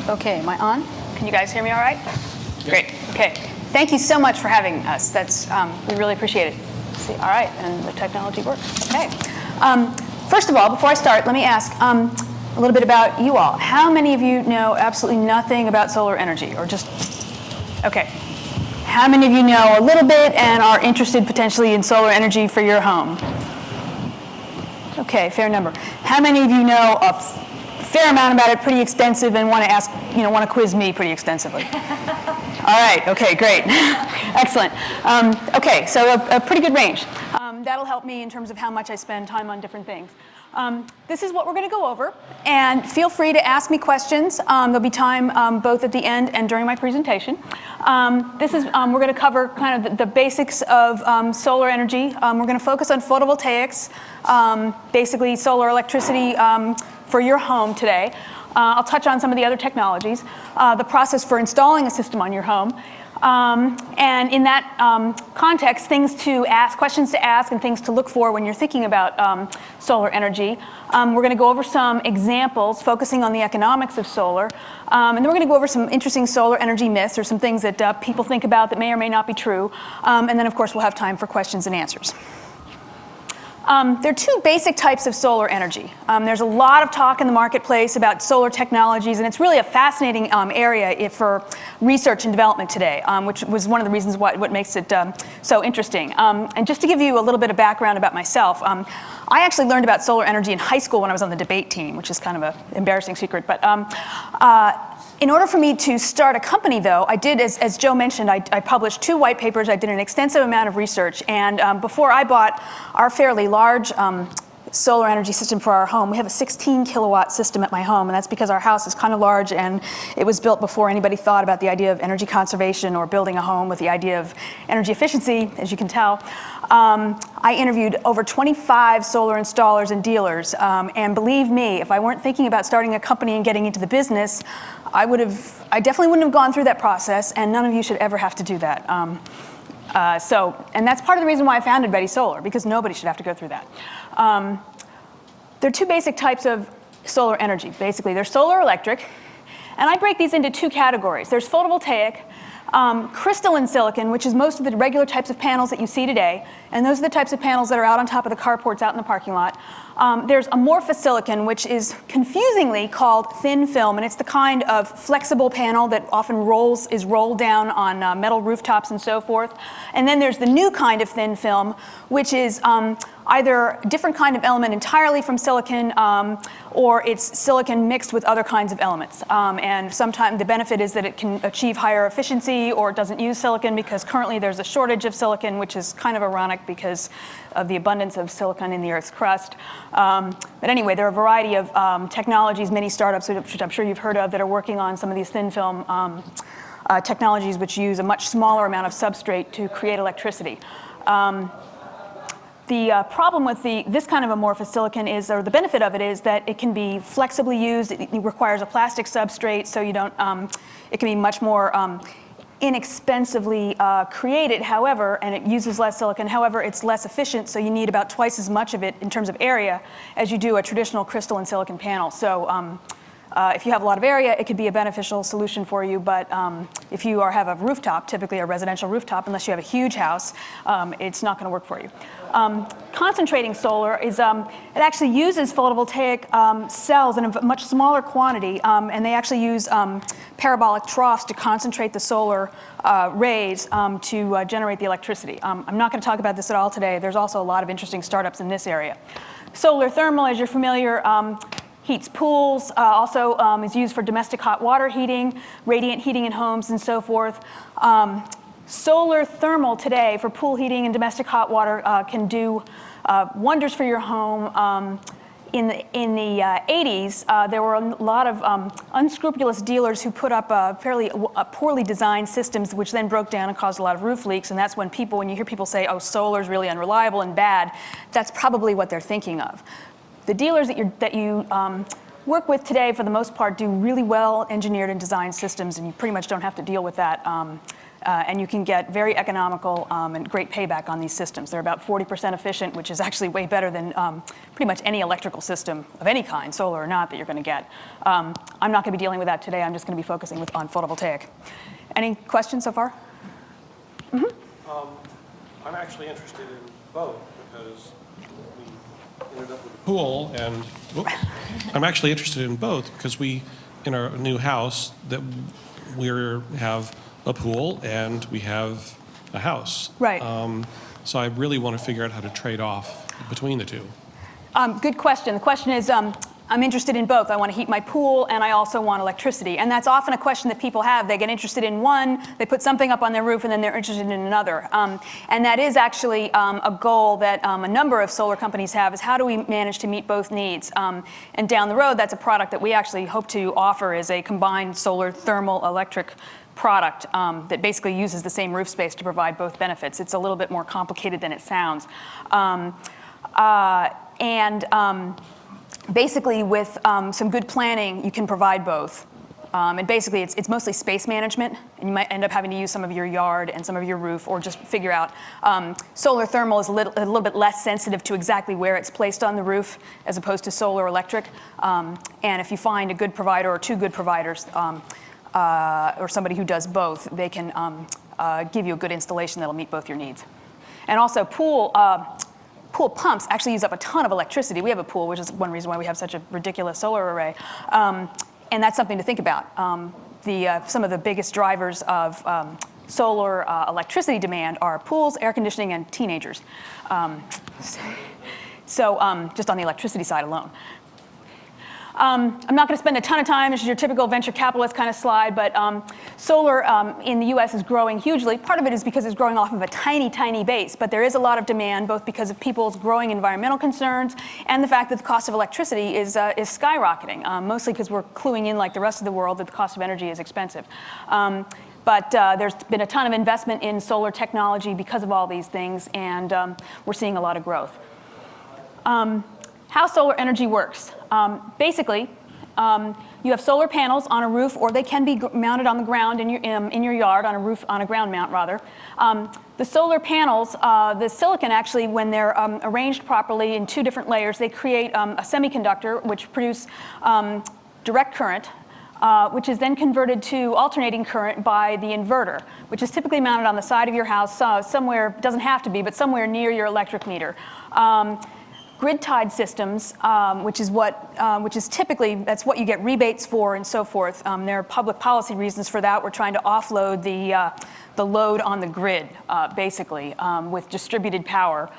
Okay, am I on? Can you guys hear me all right? Yep. Great, okay. Thank you so much for having us. That's, we really appreciate it. See, all right, and the technology works. Okay. First of all, before I start, let me ask a little bit about you all. How many of you know absolutely nothing about solar energy, or just, okay. How many of you know a little bit and are interested potentially in solar energy for your home? Okay, fair number. How many of you know a fair amount about it, pretty extensive, and want to ask, want to quiz me pretty extensively? All right, okay, great. Excellent. Okay, so a pretty good range. That'll help me in terms of how much I spend time on different things. This is what we're going to go over, and feel free to ask me questions. There'll be time both at the end and during my presentation. We're going to cover kind of the basics of solar energy. We're going to focus on photovoltaics, basically solar electricity for your home today. I'll touch on some of the other technologies, the process for installing a system on your home. And in that context, questions to ask and things to look for when you're thinking about solar energy. We're going to go over some examples focusing on the economics of solar. And then we're going to go over some interesting solar energy myths, or some things that people think about that may or may not be true. And then, of course, we'll have time for questions and answers. There are two basic types of solar energy. There's a lot of talk in the marketplace about solar technologies, and it's really a fascinating area for research and development today, which was one of the reasons what makes it so interesting. And just to give you a little bit of background about myself, I actually learned about solar energy in high school when I was on the debate team, which is kind of an embarrassing secret. But in order for me to start a company, though, I did, as Joe mentioned, I published 2 white papers. I did an extensive amount of research. And before I bought our fairly large solar energy system for our home, we have a 16 kilowatt system at my home. And that's because our house is kind of large, and it was built before anybody thought about the idea of energy conservation or building a home with the idea of energy efficiency, as you can tell. I interviewed over 25 solar installers and dealers. And believe me, if I weren't thinking about starting a company and getting into the business, I definitely wouldn't have gone through that process, and none of you should ever have to do that. And that's part of the reason why I founded Ready Solar, because nobody should have to go through that. There are 2 basic types of solar energy, basically. There's solar electric, and I break these into 2 categories. There's photovoltaic, crystalline silicon, which is most of the regular types of panels that you see today, and those are the types of panels that are out on top of the carports out in the parking lot. There's amorphous silicon, which is confusingly called thin film, and it's the kind of flexible panel that often is rolled down on metal rooftops and so forth. And then there's the new kind of thin film, which is either a different kind of element entirely from silicon, or it's silicon mixed with other kinds of elements. And sometimes the benefit is that it can achieve higher efficiency, or it doesn't use silicon, because currently there's a shortage of silicon, which is kind of ironic because of the abundance of silicon in the Earth's crust. But anyway, there are a variety of technologies, many startups, which I'm sure you've heard of, that are working on some of these thin film technologies, which use a much smaller amount of substrate to create electricity. The problem with this kind of amorphous silicon is, or the benefit of it is, that it can be flexibly used. It requires a plastic substrate, so you don't. It can be much more inexpensively created, however, and it uses less silicon. However, it's less efficient, so you need about twice as much of it in terms of area as you do a traditional crystalline silicon panel. So if you have a lot of area, it could be a beneficial solution for you, but if you have a rooftop, typically a residential rooftop, unless you have a huge house, it's not going to work for you. Concentrating solar is, it actually uses photovoltaic cells in a much smaller quantity, and they actually use parabolic troughs to concentrate the solar rays to generate the electricity. I'm not going to talk about this at all today. There's also a lot of interesting startups in this area. Solar thermal, as you're familiar, heats pools, also is used for domestic hot water heating, radiant heating in homes, and so forth. Solar thermal today for pool heating and domestic hot water can do wonders for your home. In the 80s, there were a lot of unscrupulous dealers who put up fairly poorly designed systems, which then broke down and caused a lot of roof leaks. And that's when you hear people say, oh, solar is really unreliable and bad, that's probably what they're thinking of. The dealers that you work with today, for the most part, do really well engineered and designed systems, and you pretty much don't have to deal with that And you can get very economical and great payback on these systems. They're about 40% efficient, which is actually way better than pretty much any electrical system of any kind, solar or not, that you're going to get. I'm not going to be dealing with that today. I'm just going to be focusing on photovoltaic. Any questions so far? Mm-hmm. I'm actually interested in both because we ended up with a pool, and whoops. I'm actually interested in both because we, in our new house, that we have a pool and we have a house. Right. So I really want to figure out how to trade off between the two. Good question. The question is, I'm interested in both. I want to heat my pool, and I also want electricity. And that's often a question that people have. They get interested in one, they put something up on their roof, and then they're interested in another. And that is actually a goal that a number of solar companies have, is how do we manage to meet both needs? And down the road, that's a product that we actually hope to offer as a combined solar thermal electric product that basically uses the same roof space to provide both benefits. It's a little bit more complicated than it sounds. Basically, with some good planning, you can provide both. And basically, it's mostly space management, and you might end up having to use some of your yard and some of your roof, or just figure out. Solar thermal is a little bit less sensitive to exactly where it's placed on the roof, as opposed to solar electric. And if you find a good provider or two good providers, or somebody who does both, they can give you a good installation that'll meet both your needs. And also, pool pumps actually use up a ton of electricity. We have a pool, which is one reason why we have such a ridiculous solar array. And that's something to think about. Some of the biggest drivers of solar electricity demand are pools, air conditioning, and teenagers. So just on the electricity side alone. I'm not going to spend a ton of time. This is your typical venture capitalist kind of slide, but solar in the US is growing hugely. Part of it is because it's growing off of a tiny, tiny base, but there is a lot of demand, both because of people's growing environmental concerns and the fact that the cost of electricity is skyrocketing, mostly because we're cluing in, like the rest of the world, that the cost of energy is expensive. But there's been a ton of investment in solar technology because of all these things, and we're seeing a lot of growth. How solar energy works. Basically, you have solar panels on a roof, or they can be mounted on the ground in your yard, on a roof, on a ground mount rather. The solar panels, the silicon actually, when they're arranged properly in two different layers, they create a semiconductor which produce direct current, which is then converted to alternating current by the inverter, which is typically mounted on the side of your house, somewhere, doesn't have to be, but somewhere near your electric meter. Grid-tied systems, which is typically, that's what you get rebates for and so forth. There are public policy reasons for that. We're trying to offload the load on the grid, basically, with distributed power.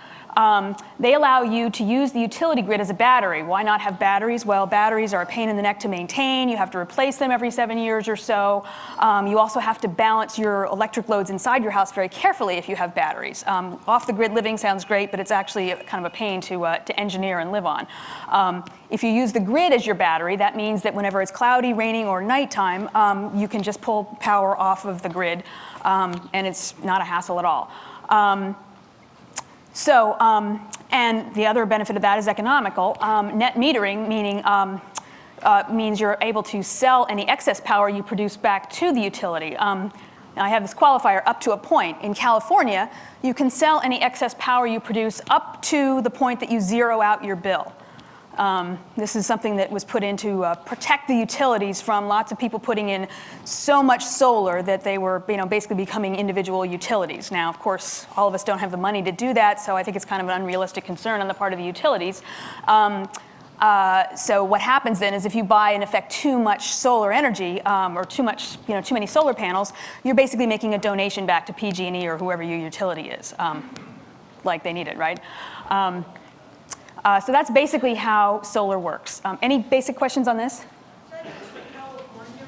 They allow you to use the utility grid as a battery. Why not have batteries? Well, batteries are a pain in the neck to maintain. You have to replace them every 7 years or so. You also have to balance your electric loads inside your house very carefully if you have batteries. Off-the-grid living sounds great, but it's actually kind of a pain to engineer and live on. If you use the grid as your battery, that means that whenever it's cloudy, raining, or nighttime, you can just pull power off of the grid, and it's not a hassle at all. And the other benefit of that is economical. Net metering, means you're able to sell any excess power you produce back to the utility. Now I have this qualifier, up to a point. In California, you can sell any excess power you produce up to the point that you zero out your bill. This is something that was put in to protect the utilities from lots of people putting in so much solar that they were, basically becoming individual utilities. Now, of course, all of us don't have the money to do that, so I think it's kind of an unrealistic concern on the part of the utilities. So what happens then is if you buy, in effect, too much solar energy, or too many solar panels, you're basically making a donation back to PG&E or whoever your utility is, like they need it, right? So that's basically how solar works. Any basic questions on this? Is that just a California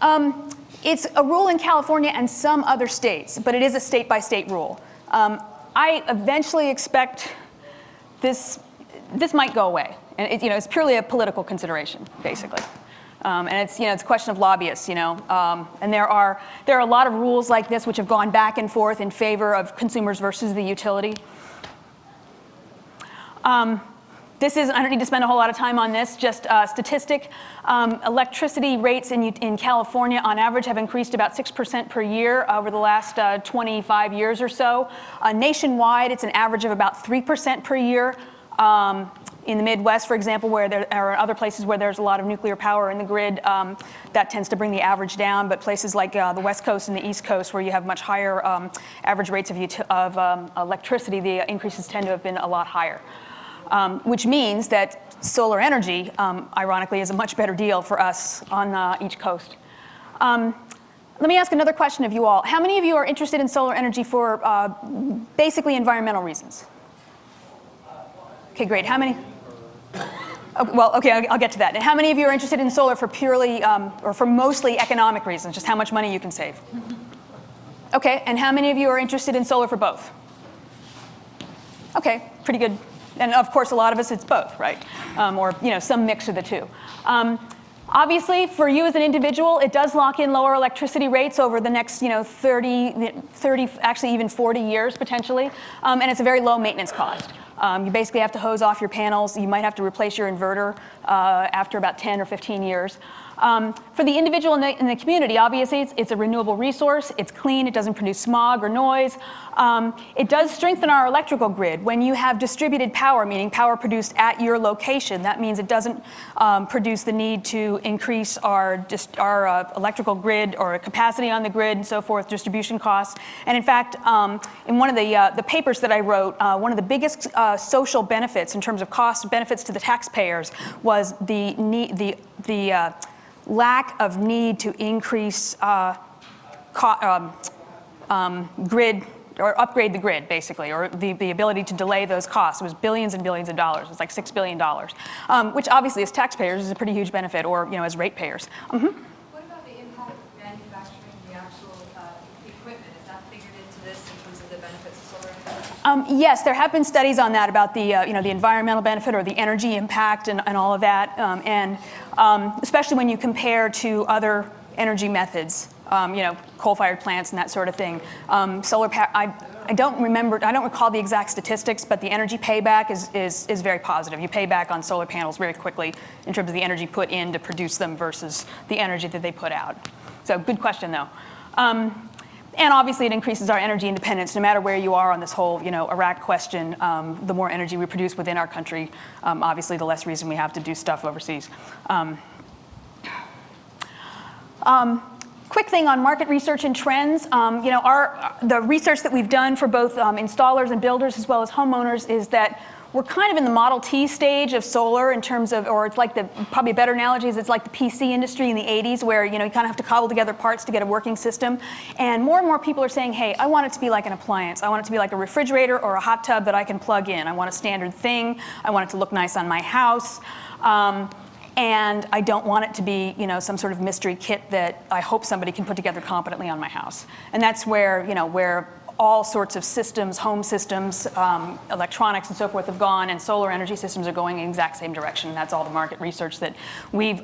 rule? It's a rule in California and some other states, but it is a state-by-state rule. I eventually expect this might go away, and it's purely a political consideration, basically. And it's a question of lobbyists, and there are a lot of rules like this which have gone back and forth in favor of consumers versus the utility. This is, I don't need to spend a whole lot of time on this, just statistic. Electricity rates in California on average have increased about 6% per year over the last 25 years or so. Nationwide, it's an average of about 3% per year. In the Midwest, for example, where there are other places where there's a lot of nuclear power in the grid, that tends to bring the average down. But places like the West Coast and the East Coast, where you have much higher average rates of electricity, the increases tend to have been a lot higher. Which means that solar energy, ironically, is a much better deal for us on each coast. Let me ask another question of you all. How many of you are interested in solar energy for basically environmental reasons? Okay, great. How many? Oh, well, okay, I'll get to that. And how many of you are interested in solar for purely, or for mostly economic reasons, just how much money you can save? Okay, and how many of you are interested in solar for both? Okay, pretty good. And of course, a lot of us, it's both, right? Or some mix of the two. Obviously, for you as an individual, it does lock in lower electricity rates over the next 30, actually even 40 years potentially. And it's a very low maintenance cost. You basically have to hose off your panels. You might have to replace your inverter after about 10 or 15 years. For the individual in the community, obviously, it's a renewable resource. It's clean. It doesn't produce smog or noise. It does strengthen our electrical grid. When you have distributed power, meaning power produced at your location, that means it doesn't produce the need to increase our electrical grid or capacity on the grid and so forth, distribution costs. And in fact, in one of the papers that I wrote, one of the biggest social benefits in terms of cost benefits to the taxpayers was the lack of need to increase grid or upgrade the grid, basically, or the ability to delay those costs. It was billions and billions of dollars. It's like $6 billion, which obviously as taxpayers is a pretty huge benefit, or as ratepayers. What about the impact of manufacturing the actual equipment? Is that figured into this in terms of the benefits of solar energy? Yes, there have been studies on that about the the environmental benefit or the energy impact and all of that, and especially when you compare to other energy methods, coal-fired plants and that sort of thing. Solar power, I don't recall the exact statistics, but the energy payback is very positive. You pay back on solar panels very quickly in terms of the energy put in to produce them versus the energy that they put out. So good question, though. And obviously, it increases our energy independence. No matter where you are on this whole, Iraq question, the more energy we produce within our country, obviously, the less reason we have to do stuff overseas. Quick thing on market research and trends. The research that we've done for both installers and builders as well as homeowners is that we're kind of in the Model T stage of solar in terms of, or it's like probably a better analogy is it's like the PC industry in the 80s where, you kind of have to cobble together parts to get a working system. And more people are saying, hey, I want it to be like an appliance. I want it to be like a refrigerator or a hot tub that I can plug in. I want a standard thing. I want it to look nice on my house. And I don't want it to be, some sort of mystery kit that I hope somebody can put together competently on my house. And that's where, where all sorts of systems, home systems, electronics and so forth have gone, and solar energy systems are going in the exact same direction. That's all the market research that we've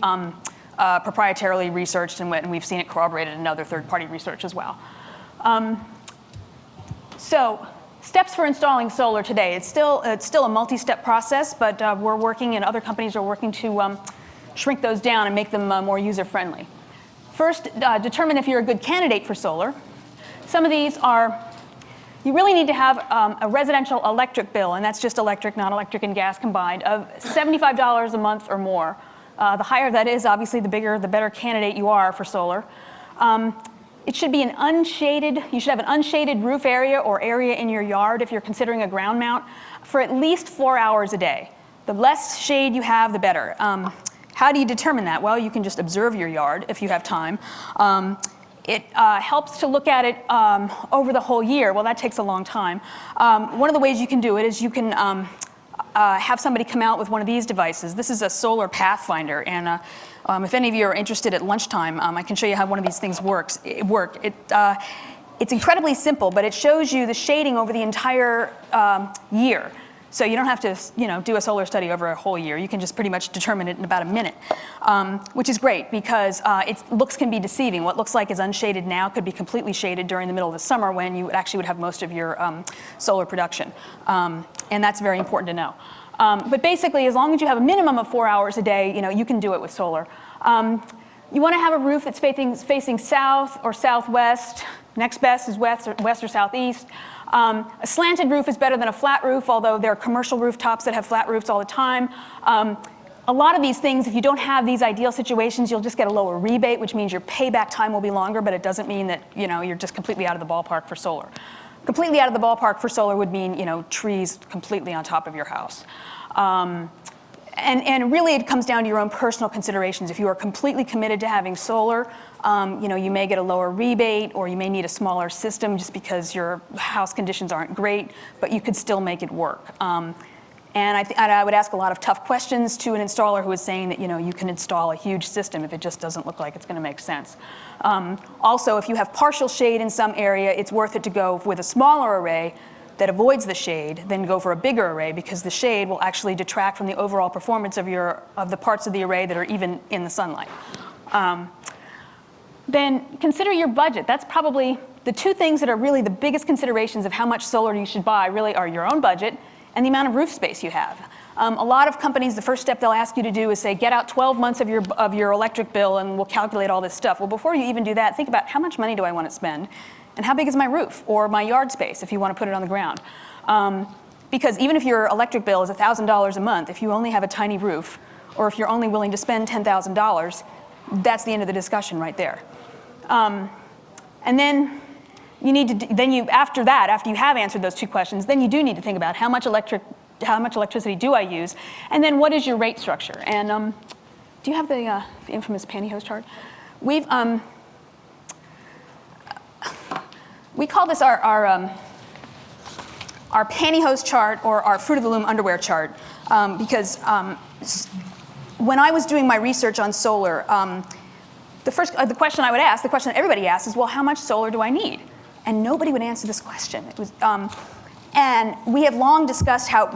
proprietarily researched, and we've seen it corroborated in other third-party research as well. So steps for installing solar today. It's still a multi-step process, but we're working, and other companies are working to shrink those down and make them more user-friendly. First, determine if you're a good candidate for solar. Some of these are, you really need to have a residential electric bill, and that's just electric, not electric and gas combined, of $75 a month or more. The higher that is, obviously, the better candidate you are for solar. It should be you should have an unshaded roof area or area in your yard if you're considering a ground mount for at least 4 hours a day. The less shade you have, the better. How do you determine that? Well, you can just observe your yard if you have time. It helps to look at it over the whole year. Well, that takes a long time. One of the ways you can do it is you can have somebody come out with one of these devices. This is a solar pathfinder, and if any of you are interested at lunchtime, I can show you how one of these things works. It's incredibly simple, but it shows you the shading over the entire year. So you don't have to, do a solar study over a whole year. You can just pretty much determine it in about a minute, which is great because looks can be deceiving. What looks like is unshaded now could be completely shaded during the middle of the summer when you actually would have most of your solar production, and that's very important to know. But basically, as long as you have a minimum of 4 hours a day, you can do it with solar. You want to have a roof that's facing south or southwest. Next best is west or southeast. A slanted roof is better than a flat roof, although there are commercial rooftops that have flat roofs all the time. A lot of these things, if you don't have these ideal situations, you'll just get a lower rebate, which means your payback time will be longer, but it doesn't mean that you're just completely out of the ballpark for solar. Completely out of the ballpark for solar would mean trees completely on top of your house. And really it comes down to your own personal considerations. If you are completely committed to having solar, you may get a lower rebate, or you may need a smaller system just because your house conditions aren't great, but you could still make it work. And I would ask a lot of tough questions to an installer who is saying that you can install a huge system if it just doesn't look like it's going to make sense. Also, if you have partial shade in some area, it's worth it to go with a smaller array that avoids the shade than go for a bigger array, because the shade will actually detract from the overall performance of the parts of the array that are even in the sunlight. Then consider your budget. That's probably the two things that are really the biggest considerations of how much solar you should buy really are your own budget and the amount of roof space you have. A lot of companies, the first step they'll ask you to do is say, get out 12 months of your electric bill and we'll calculate all this stuff. Well, before you even do that, think about how much money do I want to spend and how big is my roof or my yard space if you want to put it on the ground. Because even if your electric bill is $1,000 a month, if you only have a tiny roof, or if you're only willing to spend $10,000, that's the end of the discussion right there. And then after you have answered those two questions, then you do need to think about how much electricity do I use, and then what is your rate structure? And do you have the infamous pantyhose chart? We call this our pantyhose chart, or our fruit of the loom underwear chart, because when I was doing my research on solar, the question I would ask, the question that everybody asks is, well, how much solar do I need? And nobody would answer this question. It was, and we have long discussed how,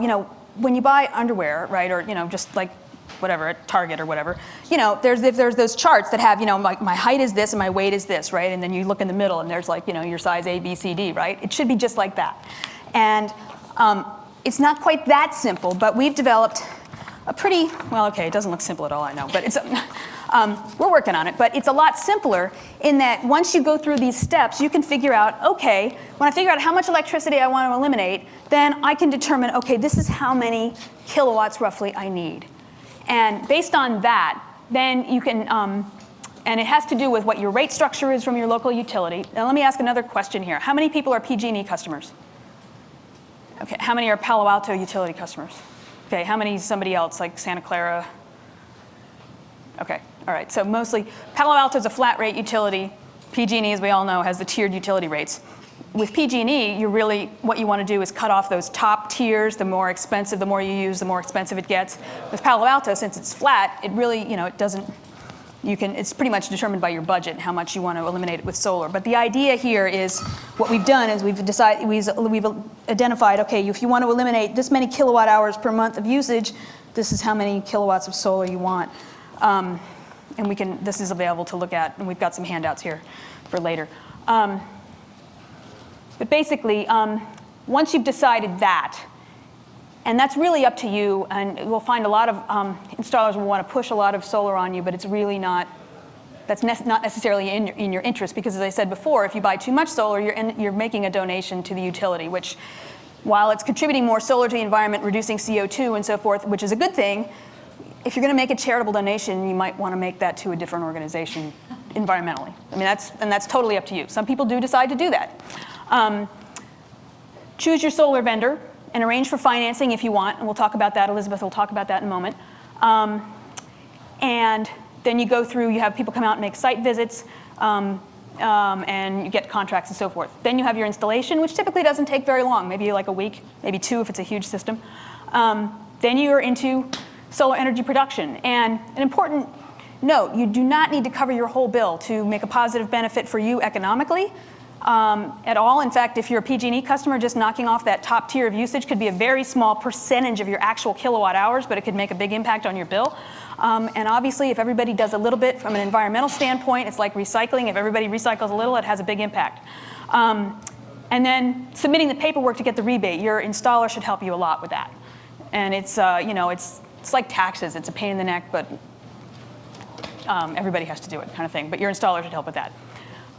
when you buy underwear, right, or, just like whatever, at Target or whatever, there's those charts that have, like my height is this and my weight is this, right? And then you look in the middle and there's like, your size A, B, C, D, right? It should be just like that. And it's not quite that simple, but we've developed a pretty, well, okay, it doesn't look simple at all, I know, but it's, we're working on it, but it's a lot simpler in that once you go through these steps, you can figure out, okay, when I figure out how much electricity I want to eliminate, then I can determine, okay, this is how many kilowatts roughly I need. And based on that, then you can, and it has to do with what your rate structure is from your local utility. Now let me ask another question here. How many people are PG&E customers? Okay, how many are Palo Alto utility customers? Okay, how many somebody else, like Santa Clara? Okay, all right, so mostly, Palo Alto is a flat rate utility. PG&E, as we all know, has the tiered utility rates. With PG&E, what you want to do is cut off those top tiers. The more expensive, the more you use, the more expensive it gets. With Palo Alto, since it's flat, it really, it doesn't, it's pretty much determined by your budget and how much you want to eliminate it with solar. But the idea here is, what we've done is we've identified, okay, if you want to eliminate this many kilowatt hours per month of usage, this is how many kilowatts of solar you want. And this is available to look at, and we've got some handouts here for later. But basically, once you've decided that, and that's really up to you, and we'll find a lot of installers will want to push a lot of solar on you, but it's really not necessarily in your interest, because as I said before, if you buy too much solar, you're making a donation to the utility, which, while it's contributing more solar to the environment, reducing CO2 and so forth, which is a good thing, if you're going to make a charitable donation, you might want to make that to a different organization environmentally. I mean, that's totally up to you. Some people do decide to do that. Choose your solar vendor and arrange for financing if you want, and we'll talk about that. Elizabeth will talk about that in a moment. And then you go through, you have people come out and make site visits, and you get contracts and so forth. Then you have your installation, which typically doesn't take very long, maybe like a week, maybe 2 if it's a huge system. Then you're into solar energy production. And an important note, you do not need to cover your whole bill to make a positive benefit for you economically at all. In fact, if you're a PG&E customer, just knocking off that top tier of usage could be a very small percentage of your actual kilowatt hours, but it could make a big impact on your bill. And obviously, if everybody does a little bit from an environmental standpoint, it's like recycling. If everybody recycles a little, it has a big impact. And then submitting the paperwork to get the rebate. Your installer should help you a lot with that. And it's, it's like taxes. It's a pain in the neck, but everybody has to do it kind of thing. But your installer should help with that.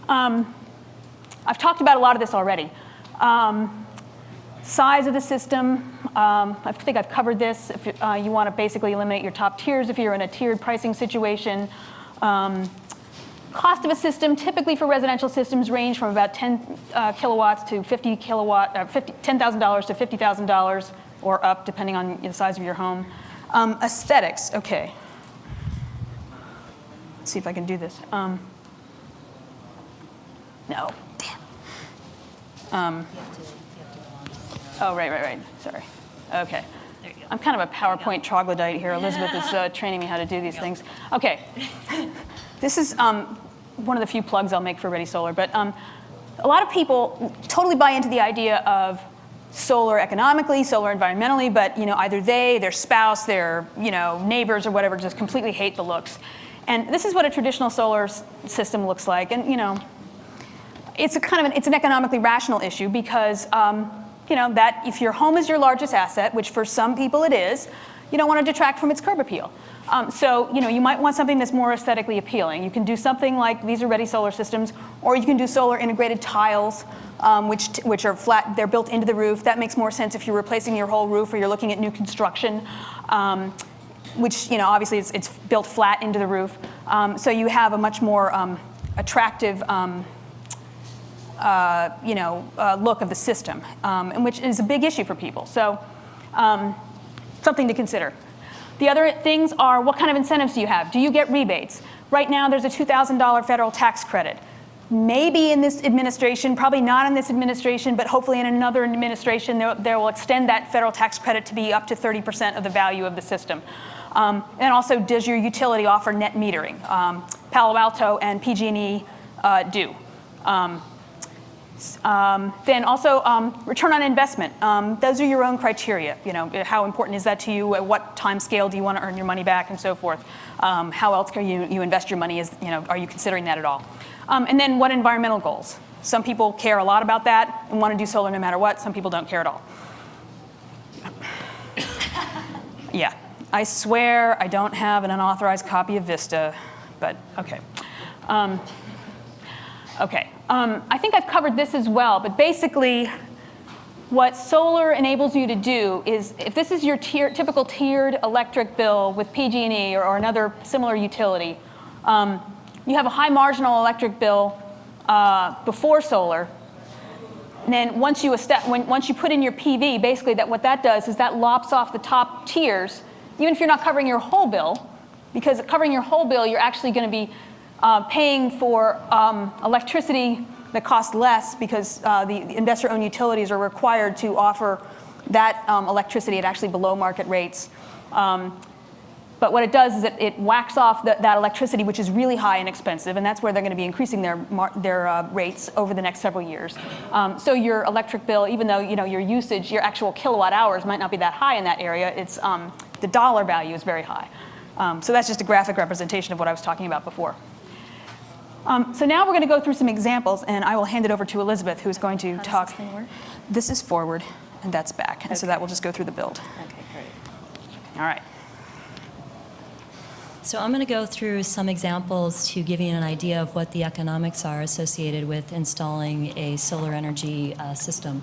I've talked about a lot of this already. Size of the system, I think I've covered this. If you want to basically eliminate your top tiers if you're in a tiered pricing situation. Cost of a system, typically for residential systems, range from about 10 kilowatts to 50 kilowatt, $10,000 to $50,000 or up, depending on the size of your home. Aesthetics, okay. Let's see if I can do this. No, damn. Oh, right. Sorry. Okay. There you go. I'm kind of a PowerPoint troglodyte here. Elizabeth is training me how to do these things. Okay. This is one of the few plugs I'll make for Ready Solar. But a lot of people totally buy into the idea of solar economically, solar environmentally, but either they, their spouse, their neighbors or whatever just completely hate the looks. And this is what a traditional solar system looks like. And it's it's an economically rational issue because that if your home is your largest asset, which for some people it is, you don't want to detract from its curb appeal. So you might want something that's more aesthetically appealing. You can do something like these are Ready Solar systems, or you can do solar integrated tiles, which are flat. They're built into the roof. That makes more sense if you're replacing your whole roof or you're looking at new construction, which obviously it's built flat into the roof. So you have a much more attractive look of the system, and which is a big issue for people. So something to consider. The other things are, what kind of incentives do you have? Do you get rebates? Right now, there's a $2,000 federal tax credit. Maybe in this administration, probably not in this administration, but hopefully in another administration, they will extend that federal tax credit to be up to 30% of the value of the system. And also, does your utility offer net metering? Palo Alto and PG&E do. Then also return on investment. Those are your own criteria. How important is that to you? At what time scale do you want to earn your money back, and so forth? How else can you invest your money? Are you considering that at all? And then what environmental goals? Some people care a lot about that and want to do solar no matter what. Some people don't care at all. Yeah, I swear I don't have an unauthorized copy of Vista, but okay. I think I've covered this as well, but basically what solar enables you to do is, if this is your typical tiered electric bill with PG&E or another similar utility, you have a high marginal electric bill before solar. And then once you put in your PV, basically what that does is that lops off the top tiers, even if you're not covering your whole bill, because covering your whole bill, you're actually going to be paying for electricity that costs less because the investor-owned utilities are required to offer that electricity at actually below market rates. But what it does is it whacks off that electricity, which is really high and expensive, and that's where they're going to be increasing their rates over the next several years. So your electric bill, even though your usage, your actual kilowatt hours might not be that high in that area, it's the dollar value is very high. So that's just a graphic representation of what I was talking about before. So now we're going to go through some examples, and I will hand it over to Elizabeth, who's going to talk. Does this thing work? This is forward, and that's back. And so that will just go through the build. Okay, great. All right. So I'm going to go through some examples to give you an idea of what the economics are associated with installing a solar energy system.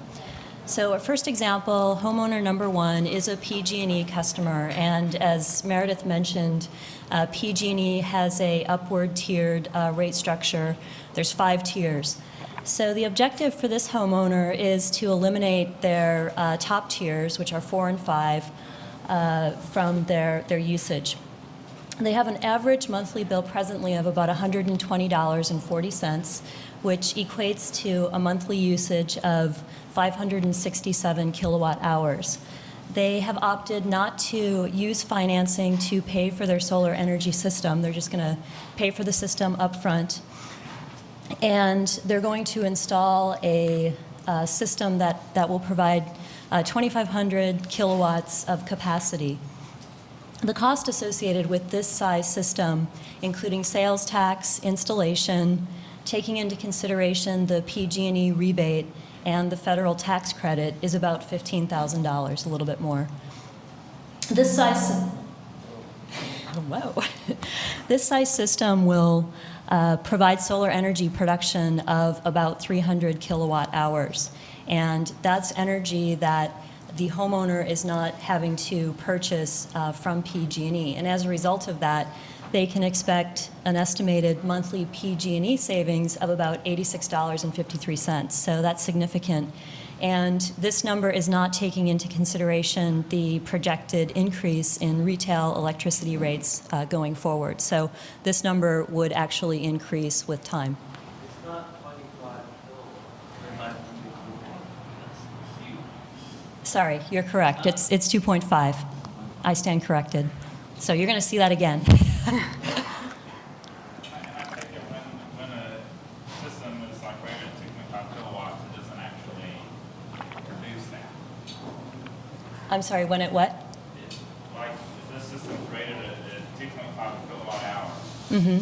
So our first example, homeowner number one is a PG&E customer, and as Meredith mentioned, PG&E has a upward tiered rate structure. There's 5 tiers. So the objective for this homeowner is to eliminate their top tiers, which are 4 and 5, from their usage. They have an average monthly bill presently of about $120.40, which equates to a monthly usage of 567 kilowatt hours. They have opted not to use financing to pay for their solar energy system. They're just going to pay for the system up front. And they're going to install a system that will provide 2,500 kilowatts of capacity. The cost associated with this size system, including sales tax, installation, taking into consideration the PG&E rebate and the federal tax credit, is about $15,000, a little bit more. This size, whoa. This size system will provide solar energy production of about 300 kilowatt hours. And that's energy that the homeowner is not having to purchase from PG&E. And as a result of that, they can expect an estimated monthly PG&E savings of about $86.53. So that's significant. And this number is not taking into consideration the projected increase in retail electricity rates going forward. So this number would actually increase with time. It's not 25 kilowatts. That's huge. Sorry, you're correct. It's 2.5. I stand corrected. So you're going to see that again. And I take it when a system is like rated at 2.5 kilowatts, it doesn't actually produce that. I'm sorry, when it what? Like if this system's rated at 2.5 kilowatt hours, Mm-hmm.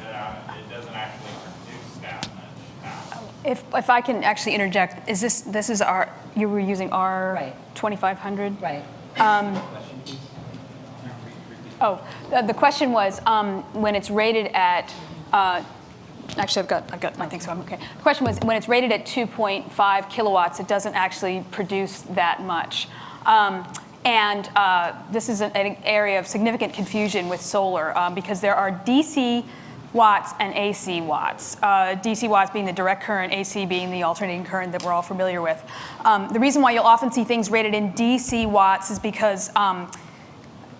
it doesn't actually produce that much power. If I can actually interject, is this is our, you were using our Right. 2500? Right. Oh, the question was, when it's rated at, actually I've got my thing, so I'm okay. The question was, when it's rated at 2.5 kilowatts, it doesn't actually produce that much. This is an area of significant confusion with solar because there are DC watts and AC watts. DC watts being the direct current, AC being the alternating current that we're all familiar with. The reason why you'll often see things rated in DC watts is because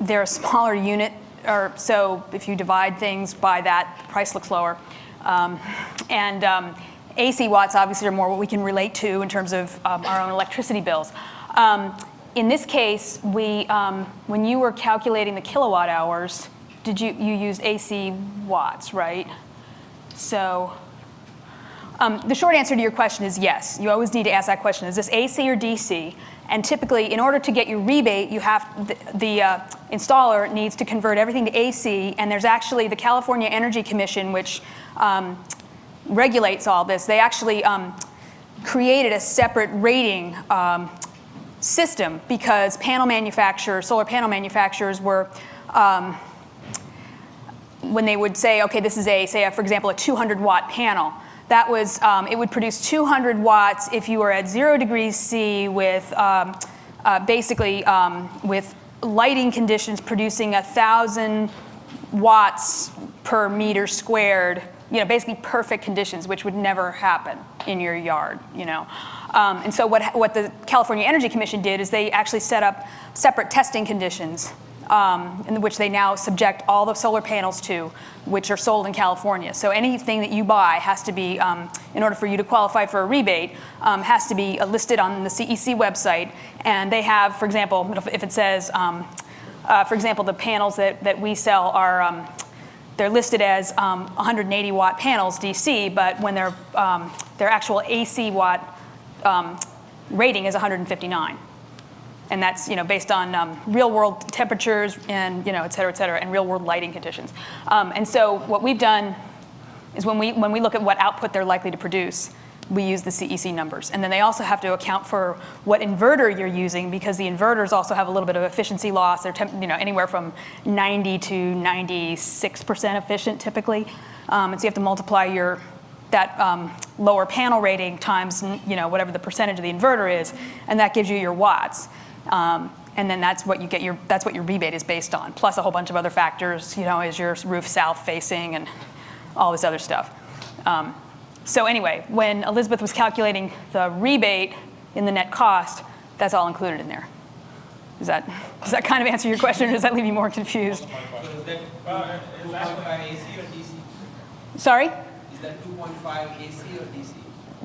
they're a smaller unit, or so if you divide things by that, the price looks lower. AC watts obviously are more what we can relate to in terms of our own electricity bills. In this case, when you were calculating the kilowatt hours, you used AC watts, right? So the short answer to your question is yes. You always need to ask that question: is this AC or DC? And typically, in order to get your rebate, you have the installer needs to convert everything to AC. And there's actually the California Energy Commission, which regulates all this. They actually created a separate rating system because solar panel manufacturers were, when they would say, okay, this is for example, a 200 watt panel. That was, it would produce 200 watts if you were at 0 degrees C with with lighting conditions producing 1,000 watts per meter squared, basically perfect conditions, which would never happen in your yard, And so what the California Energy Commission did is they actually set up separate testing conditions in which they now subject all the solar panels to, which are sold in California. So anything that you buy has to be, in order for you to qualify for a rebate, has to be listed on the CEC website. And they have, for example, if it says, for example, the panels that we sell are, they're listed as 180 watt panels DC, but when their actual AC watt rating is 159. And that's based on real world temperatures and et cetera, and real world lighting conditions. And so what we've done is when we look at what output they're likely to produce, we use the CEC numbers. And then they also have to account for what inverter you're using, because the inverters also have a little bit of efficiency loss. They're anywhere from 90 to 96% efficient typically. And so you have to multiply that lower panel rating times whatever the percentage of the inverter is, and that gives you your watts. And then that's what your rebate is based on, plus a whole bunch of other factors. Is your roof south facing and all this other stuff. So anyway, when Elizabeth was calculating the rebate in the net cost, that's all included in there. Does that kind of answer your question, or does that leave you more confused? So is that 2.5 AC or DC? Sorry? Is that 2.5 AC or DC?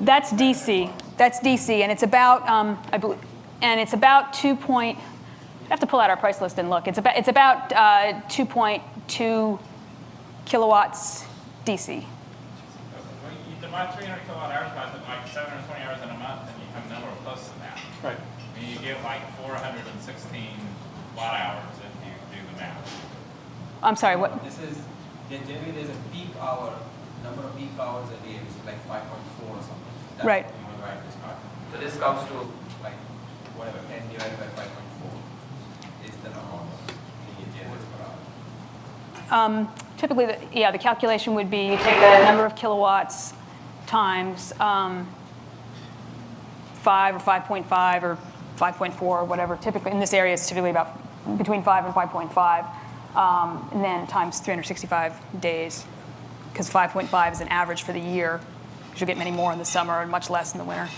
That's DC. That's DC, and it's about I believe, and it's about 2. I have to pull out our price list and look. It's about 2.2 kilowatts DC. You divide 300 kilowatt hours by like 720 hours in a month, and you have a number close to that. Right. I mean, you get like 416 watt hours if you do the math. I'm sorry, what? This is, generally there's a peak hour, number of peak hours a day, which is like 5.4 or something. That's Right. what you divide this by. So this comes to like whatever, 10 divided by 5.4 is the number. Typically, the calculation would be you take the number of kilowatts times 5 or 5.5 or 5.4 or whatever. Typically, in this area, it's typically about between 5 and 5.5, and then times 365 days, because 5.5 is an average for the year. You'll get many more in the summer and much less in the winter.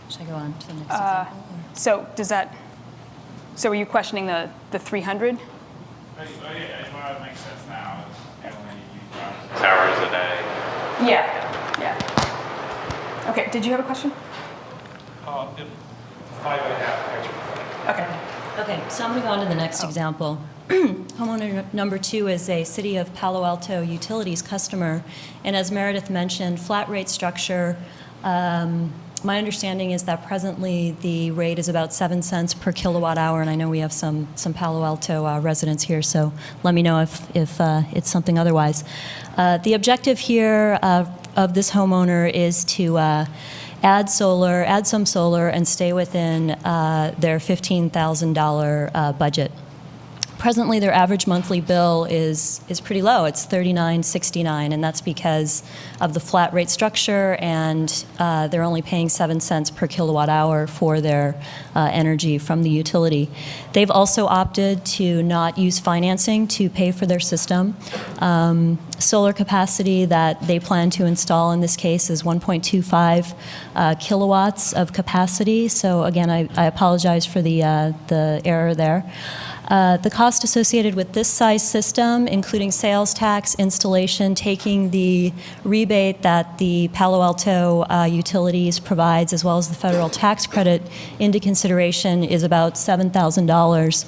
Should I go on to the next example? Or? So does that? So are you questioning the 300? Well, it makes sense now. They only use 6 hours a day. Yeah. Okay. Did you have a question? 5.5 actually. Okay. Okay, so I'm going to go on to the next example. Homeowner number 2 is a City of Palo Alto Utilities customer, and as Meredith mentioned, flat rate structure. My understanding is that presently the rate is about 7 cents per kilowatt hour, and I know we have some Palo Alto residents here, so let me know if it's something otherwise. The objective here of this homeowner is to add some solar, and stay within their $15,000 budget. Presently, their average monthly bill is pretty low. It's $39.69, and that's because of the flat rate structure, and they're only paying 7 cents per kilowatt hour for their energy from the utility. They've also opted to not use financing to pay for their system. Solar capacity that they plan to install in this case is 1.25 kilowatts of capacity. So again, I apologize for the error there. The cost associated with this size system, including sales tax, installation, taking the rebate that the Palo Alto Utilities provides, as well as the federal tax credit into consideration, is about $7,000.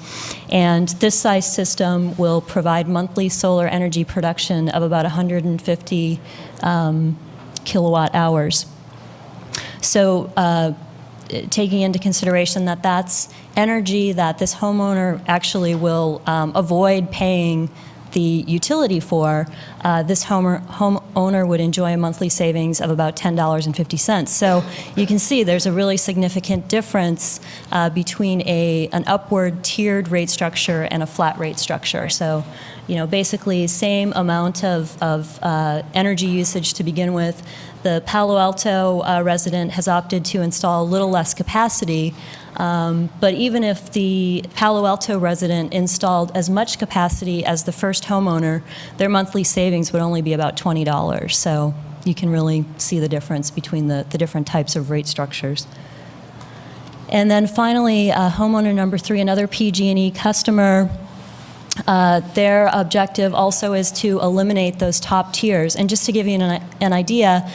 And this size system will provide monthly solar energy production of about 150 kilowatt hours. So taking into consideration that that's energy that this homeowner actually will avoid paying the utility for, this homeowner would enjoy a monthly savings of about $10.50. So you can see there's a really significant difference between an upward tiered rate structure and a flat rate structure. So, basically same amount of energy usage to begin with. The Palo Alto resident has opted to install a little less capacity, but even if the Palo Alto resident installed as much capacity as the first homeowner, their monthly savings would only be about $20. So you can really see the difference between the different types of rate structures. And then finally, homeowner number 3, another PG&E customer. Their objective also is to eliminate those top tiers. And just to give you an idea,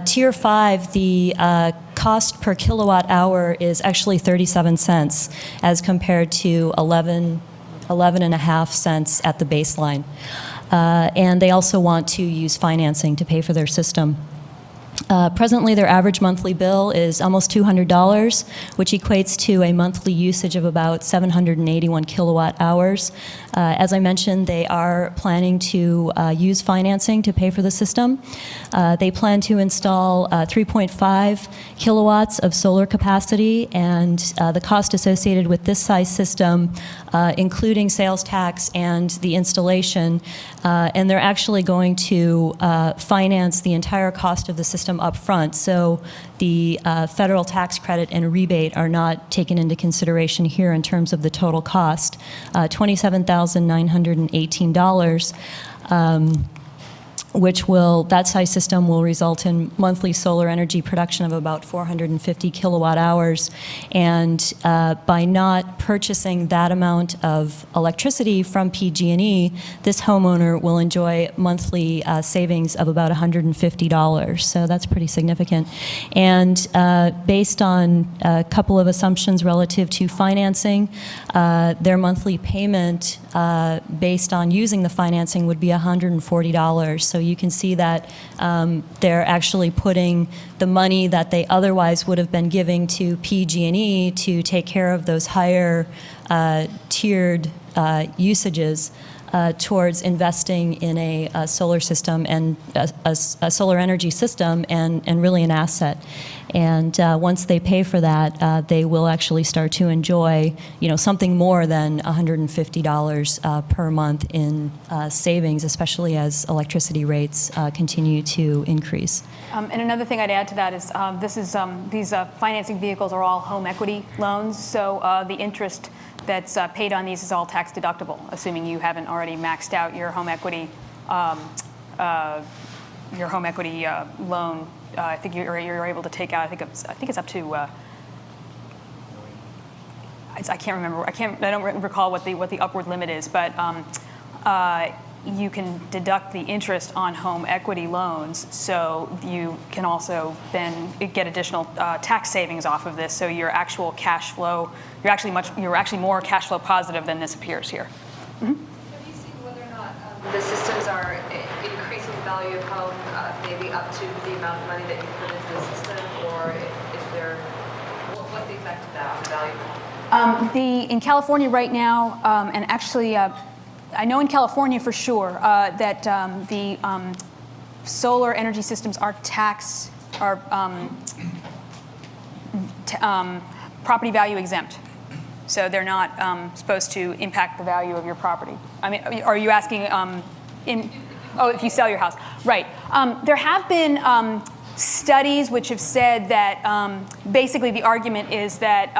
Tier 5, the cost per kilowatt hour is actually 37 cents as compared to 11.5 cents at the baseline. And they also want to use financing to pay for their system. Presently, their average monthly bill is almost $200, which equates to a monthly usage of about 781 kilowatt hours. As I mentioned, they are planning to use financing to pay for the system. They plan to install 3.5 kilowatts of solar capacity, and the cost associated with this size system, including sales tax and the installation, and they're actually going to finance the entire cost of the system up front. So the federal tax credit and rebate are not taken into consideration here in terms of the total cost. $27,918. That size system will result in monthly solar energy production of about 450 kilowatt hours. And by not purchasing that amount of electricity from PG&E, this homeowner will enjoy monthly savings of about $150. So that's pretty significant. And based on a couple of assumptions relative to financing, their monthly payment based on using the financing would be $140. So you can see that they're actually putting the money that they otherwise would have been giving to PG&E to take care of those higher tiered usages towards investing in a solar system and a solar energy system and really an asset. And once they pay for that, they will actually start to enjoy, something more than $150 per month in savings, especially as electricity rates continue to increase. And another thing I'd add to that is these financing vehicles are all home equity loans, so the interest that's paid on these is all tax deductible, assuming you haven't already maxed out your home equity loan. I think you're able to take out. I think it's up to. I can't remember. I don't recall what the upward limit is, but you can deduct the interest on home equity loans, so you can also then get additional tax savings off of this. So your actual cash flow, you're actually more cash flow positive than this appears here. Mm-hmm. Have you seen whether or not the systems are increasing the value of home, maybe up to the amount of money that you put into the system, or if they're, what's the effect of that on the value of home? In California right now, and actually. I know in California for sure that the solar energy systems are property value exempt. So they're not supposed to impact the value of your property. I mean, are you asking if you sell your house? Right. There have been studies which have said that basically the argument is that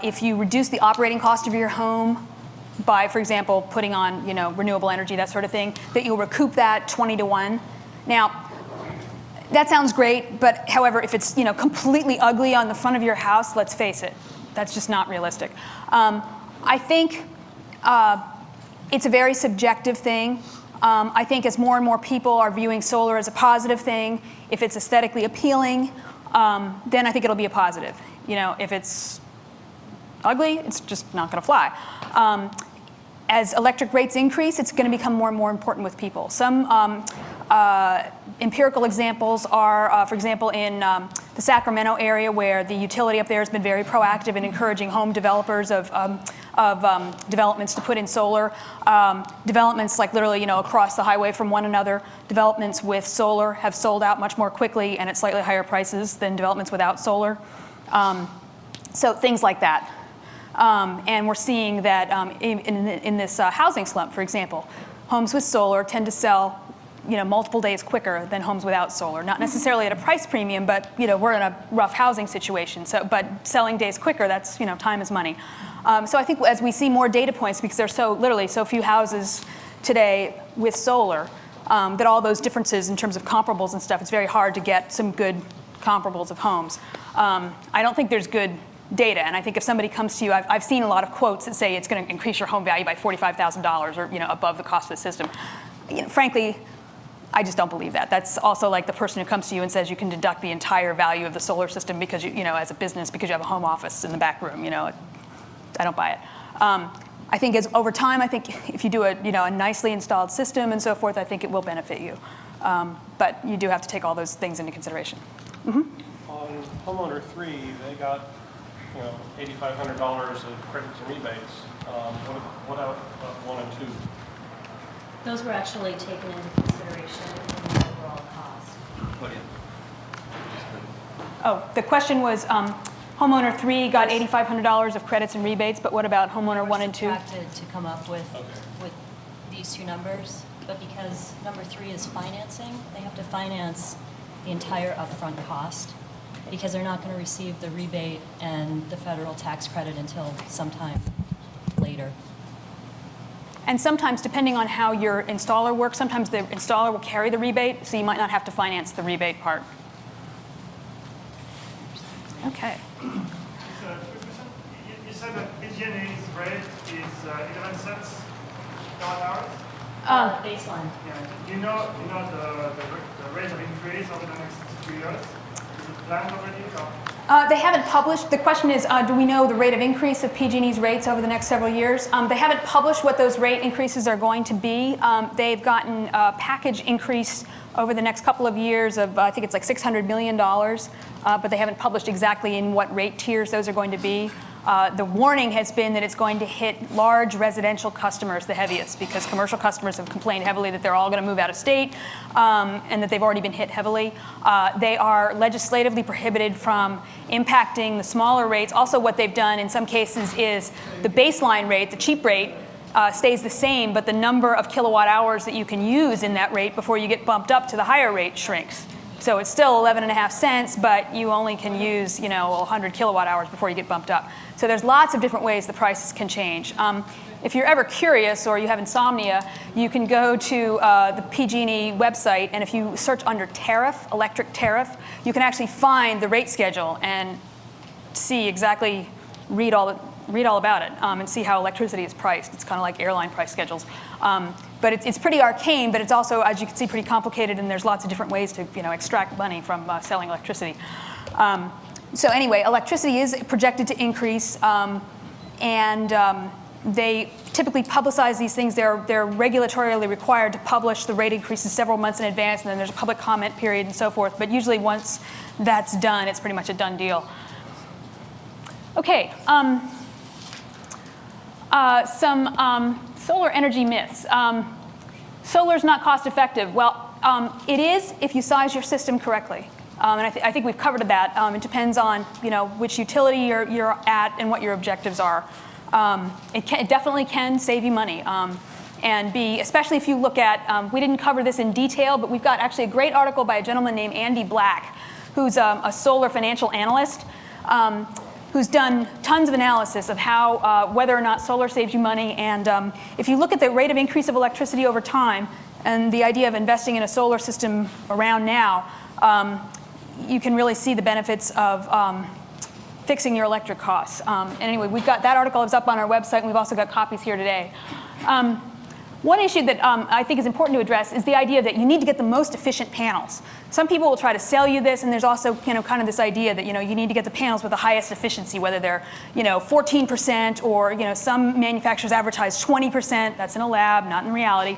if you reduce the operating cost of your home by, for example, putting on renewable energy, that sort of thing, that you'll recoup that 20 to 1. Now, that sounds great, but however, if it's completely ugly on the front of your house, let's face it, that's just not realistic. I think it's a very subjective thing. I think as more and more people are viewing solar as a positive thing, if it's aesthetically appealing, then I think it'll be a positive. If it's ugly, it's just not going to fly. As electric rates increase, it's going to become more and more important with people. Some empirical examples are, for example, in the Sacramento area, where the utility up there has been very proactive in encouraging home developers of developments to put in solar. Developments like literally, across the highway from one another, developments with solar have sold out much more quickly and at slightly higher prices than developments without solar. So things like that. And we're seeing that in this housing slump, for example, homes with solar tend to sell, multiple days quicker than homes without solar. Not necessarily at a price premium, but we're in a rough housing situation. So, but selling days quicker, that's time is money. So I think as we see more data points, because there's so few houses today with solar, that all those differences in terms of comparables and stuff, it's very hard to get some good comparables of homes. I don't think there's good data, and I think if somebody comes to you, I've seen a lot of quotes that say it's going to increase your home value by $45,000 or above the cost of the system. Frankly, I just don't believe that. That's also like the person who comes to you and says you can deduct the entire value of the solar system because as a business, because you have a home office in the back room. I don't buy it. I think over time, I think if you do a nicely installed system and so forth, I think it will benefit you. But you do have to take all those things into consideration. Mm-hmm. On homeowner 3, they got $8,500 of credits and rebates. What about 1 and 2? Those were actually taken into consideration in the overall cost. Oh, the question was homeowner 3 got $8,500 of credits and rebates, but what about homeowner 1 and 2? Subtracted to come up with these two numbers, but because number 3 is financing, they have to finance the entire upfront cost because they're not going to receive the rebate and the federal tax credit until sometime later. And sometimes, depending on how your installer works, sometimes the installer will carry the rebate, so you might not have to finance the rebate part. Okay. So, you said that PG&E's rate is 11 cents kilowatt hours? Baseline. Yeah. Do you know the rate of increase over the next 2 years? Is it planned already? Or? They haven't published. The question is, do we know the rate of increase of PG&E's rates over the next several years? They haven't published what those rate increases are going to be. They've gotten a package increase over the next couple of years of, I think it's like $600 million, but they haven't published exactly in what rate tiers those are going to be. The warning has been that it's going to hit large residential customers the heaviest, because commercial customers have complained heavily that they're all going to move out of state and that they've already been hit heavily. They are legislatively prohibited from impacting the smaller rates. Also, what they've done in some cases is the baseline rate, the cheap rate, stays the same, but the number of kilowatt hours that you can use in that rate before you get bumped up to the higher rate shrinks. So it's still 11.5 cents, but you only can use 100 kilowatt hours before you get bumped up. So there's lots of different ways the prices can change. If you're ever curious or you have insomnia, you can go to the PG&E website, and if you search under tariff, electric tariff, you can actually find the rate schedule and see exactly, read all about it and see how electricity is priced. It's kind of like airline price schedules. But it's pretty arcane, but it's also, as you can see, pretty complicated, and there's lots of different ways to extract money from selling electricity. So anyway, electricity is projected to increase, and they typically publicize these things. They're regulatorily required to publish the rate increases several months in advance, and then there's a public comment period and so forth. But usually once that's done, it's pretty much a done deal. Okay, some solar energy myths. Solar's not cost effective. Well, it is if you size your system correctly. And I think we've covered that. It depends on which utility you're at and what your objectives are. It definitely can save you money. And especially if you look at, we didn't cover this in detail, but we've got actually a great article by a gentleman named Andy Black, who's a solar financial analyst, who's done tons of analysis of how, whether or not solar saves you money. And if you look at the rate of increase of electricity over time, and the idea of investing in a solar system around now, you can really see the benefits of fixing your electric costs. And anyway, we've got that article is up on our website, and we've also got copies here today. One issue that I think is important to address is the idea that you need to get the most efficient panels. Some people will try to sell you this, and there's also kind of this idea that you need to get the panels with the highest efficiency, whether they're 14% or some manufacturers advertise 20%. That's in a lab, not in reality.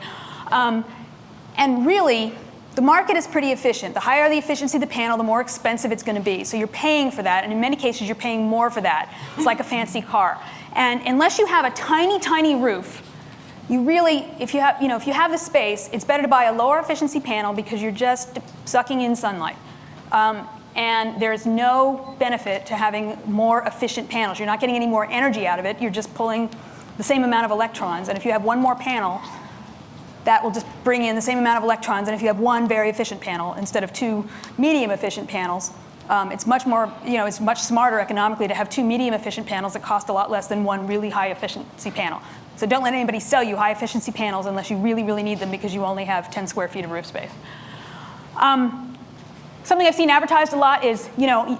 And really, the market is pretty efficient. The higher the efficiency of the panel, the more expensive it's going to be. So you're paying for that, and in many cases, you're paying more for that. It's like a fancy car. And unless you have a tiny, tiny roof, you really, if you have the space, it's better to buy a lower efficiency panel because you're just sucking in sunlight. And there's no benefit to having more efficient panels. You're not getting any more energy out of it. You're just pulling the same amount of electrons. And if you have one more panel, that will just bring in the same amount of electrons. And if you have one very efficient panel instead of two medium efficient panels, it's much more, it's much smarter economically to have two medium efficient panels that cost a lot less than one really high efficiency panel. So don't let anybody sell you high efficiency panels unless you really, really need them because you only have 10 square feet of roof space. Something I've seen advertised a lot is,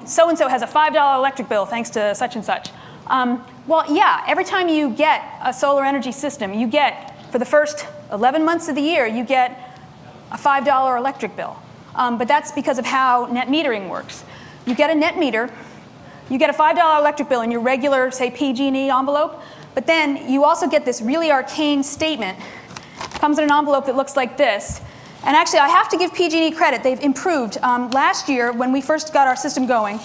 so-and-so has a $5 electric bill thanks to such and such. Well, yeah, every time you get a solar energy system, you get, for the first 11 months of the year, you get a $5 electric bill. But that's because of how net metering works. You get a net meter, you get a $5 electric bill in your regular, say, PG&E envelope, but then you also get this really arcane statement. It comes in an envelope that looks like this. And actually, I have to give PG&E credit. They've improved. Last year, when we first got our system going,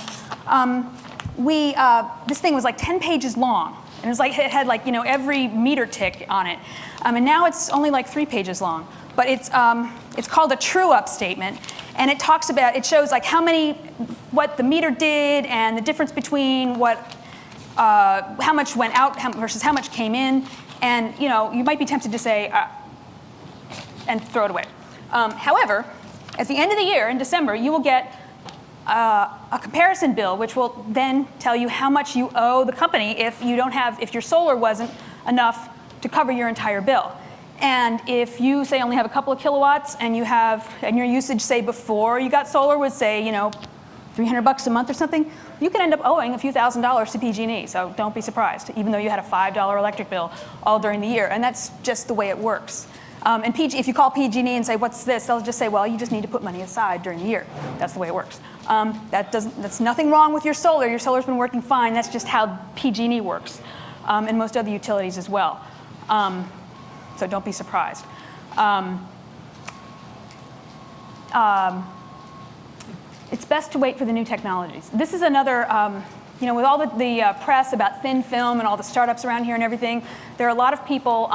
this thing was like 10 pages long. And it had every meter tick on it. And now it's only like 3 pages long. But it's called a true-up statement. And it talks about, it shows what the meter did and the difference between how much went out versus how much came in. And you might be tempted to say, and throw it away. However, at the end of the year, in December, you will get a comparison bill, which will then tell you how much you owe the company if your solar wasn't enough to cover your entire bill. And if you say only have a couple of kilowatts and your usage, say before you got solar was say $300 a month or something, you could end up owing a few $1,000s to PG&E. So don't be surprised, even though you had a $5 electric bill all during the year. And that's just the way it works. And if you call PG&E and say, what's this? They'll just say, well, you just need to put money aside during the year. That's the way it works. That's nothing wrong with your solar. Your solar's been working fine. That's just how PG&E works, and most other utilities as well. So don't be surprised. It's best to wait for the new technologies. This is another with all the press about thin film and all the startups around here and everything, there are a lot of people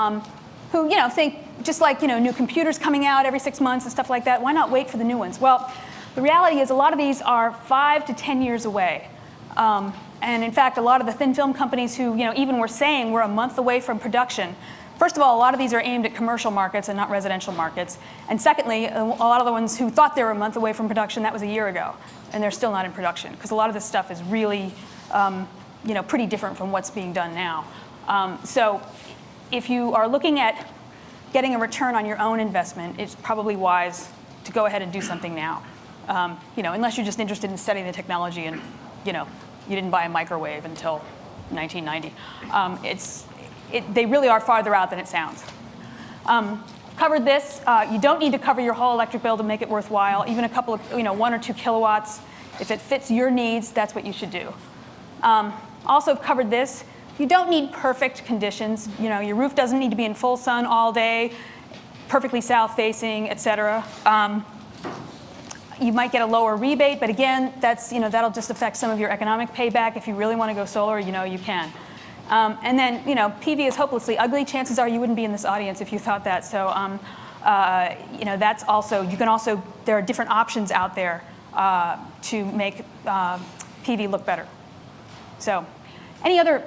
who, think just like, new computers coming out every 6 months and stuff like that, why not wait for the new ones? Well, the reality is a lot of these are 5 to 10 years away. And in fact, a lot of the thin film companies who, even were saying we're a month away from production, first of all, a lot of these are aimed at commercial markets and not residential markets. And secondly, a lot of the ones who thought they were a month away from production, that was a year ago. And they're still not in production, because a lot of this stuff is really, pretty different from what's being done now. So if you are looking at getting a return on your own investment, it's probably wise to go ahead and do something now. Unless you're just interested in studying the technology and, you didn't buy a microwave until 1990. They really are farther out than it sounds. Covered this. You don't need to cover your whole electric bill to make it worthwhile. Even a couple of, 1 or 2 kilowatts. If it fits your needs, that's what you should do. Also covered this. You don't need perfect conditions. Your roof doesn't need to be in full sun all day, perfectly south-facing, et cetera. You might get a lower rebate, but again, that'll just affect some of your economic payback. If you really want to go solar, you can. And then, PV is hopelessly ugly. Chances are you wouldn't be in this audience if you thought that. So, that's also, there are different options out there to make PV look better. So, any other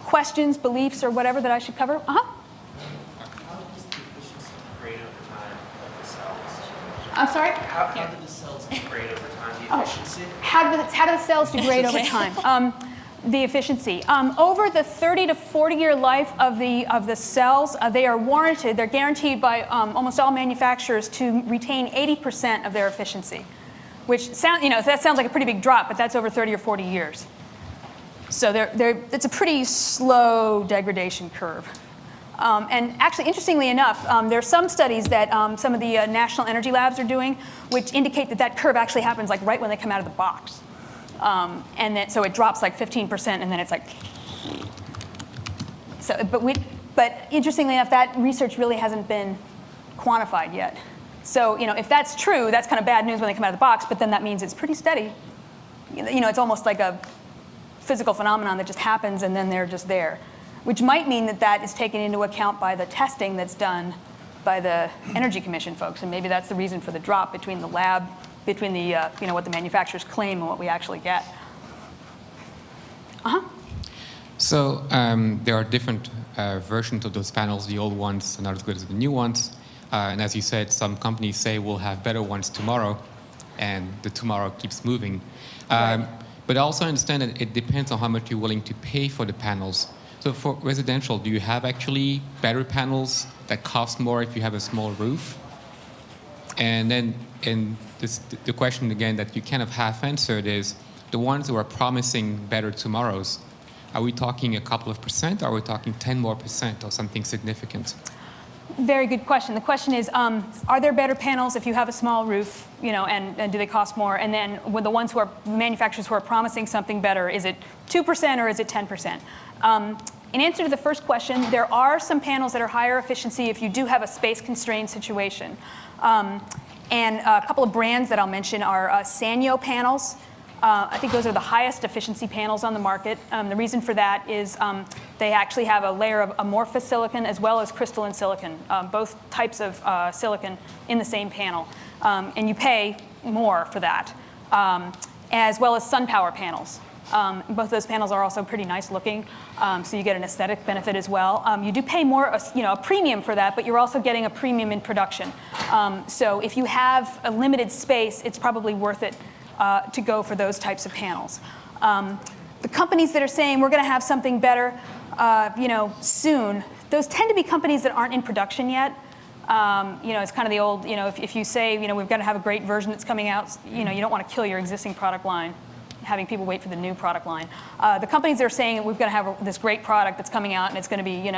questions, beliefs, or whatever that I should cover? How does the efficiency degrade over time of the cells? I'm sorry? How do the cells degrade over time, the efficiency? How do the cells degrade over time? The efficiency. Over the 30 to 40-year life of the cells, they are warranted, they're guaranteed by almost all manufacturers to retain 80% of their efficiency, which that sounds like a pretty big drop, but that's over 30 or 40 years. So it's a pretty slow degradation curve. And actually, interestingly enough, there are some studies that some of the national energy labs are doing, which indicate that curve actually happens like right when they come out of the box. So it drops like 15%, and then it's like. So, but interestingly enough, that research really hasn't been quantified yet. So, if that's true, that's kind of bad news when they come out of the box. But then that means it's pretty steady. It's almost like a physical phenomenon that just happens, and then they're just there, which might mean that is taken into account by the testing that's done by the Energy Commission folks, and maybe that's the reason for the drop between the lab. Between the, what the manufacturers claim and what we actually get. So there are different versions of those panels. The old ones are not as good as the new ones. And as you said, some companies say we'll have better ones tomorrow, and the tomorrow keeps moving. Right. But I also understand that it depends on how much you're willing to pay for the panels. So for residential, do you have actually better panels that cost more if you have a small roof? And then the question again that you kind of half answered is the ones who are promising better tomorrows. Are we talking a couple of percent? Or are we talking 10% more or something significant? Very good question. The question is, are there better panels if you have a small roof, and do they cost more? And then with the ones manufacturers who are promising something better, is it 2% or is it 10%? In answer to the first question, there are some panels that are higher efficiency if you do have a space-constrained situation. And a couple of brands that I'll mention are Sanyo panels. I think those are the highest efficiency panels on the market. The reason for that is they actually have a layer of amorphous silicon as well as crystalline silicon, both types of silicon in the same panel. And you pay more for that, as well as SunPower panels. Both those panels are also pretty nice looking, so you get an aesthetic benefit as well. You do pay more, a premium for that, but you're also getting a premium in production. So if you have a limited space, it's probably worth it to go for those types of panels. The companies that are saying we're going to have something better, soon, those tend to be companies that aren't in production yet. It's kind of the old, if you say, we've got to have a great version that's coming out, you don't want to kill your existing product line, having people wait for the new product line. The companies that are saying we've got to have this great product that's coming out and it's going to be,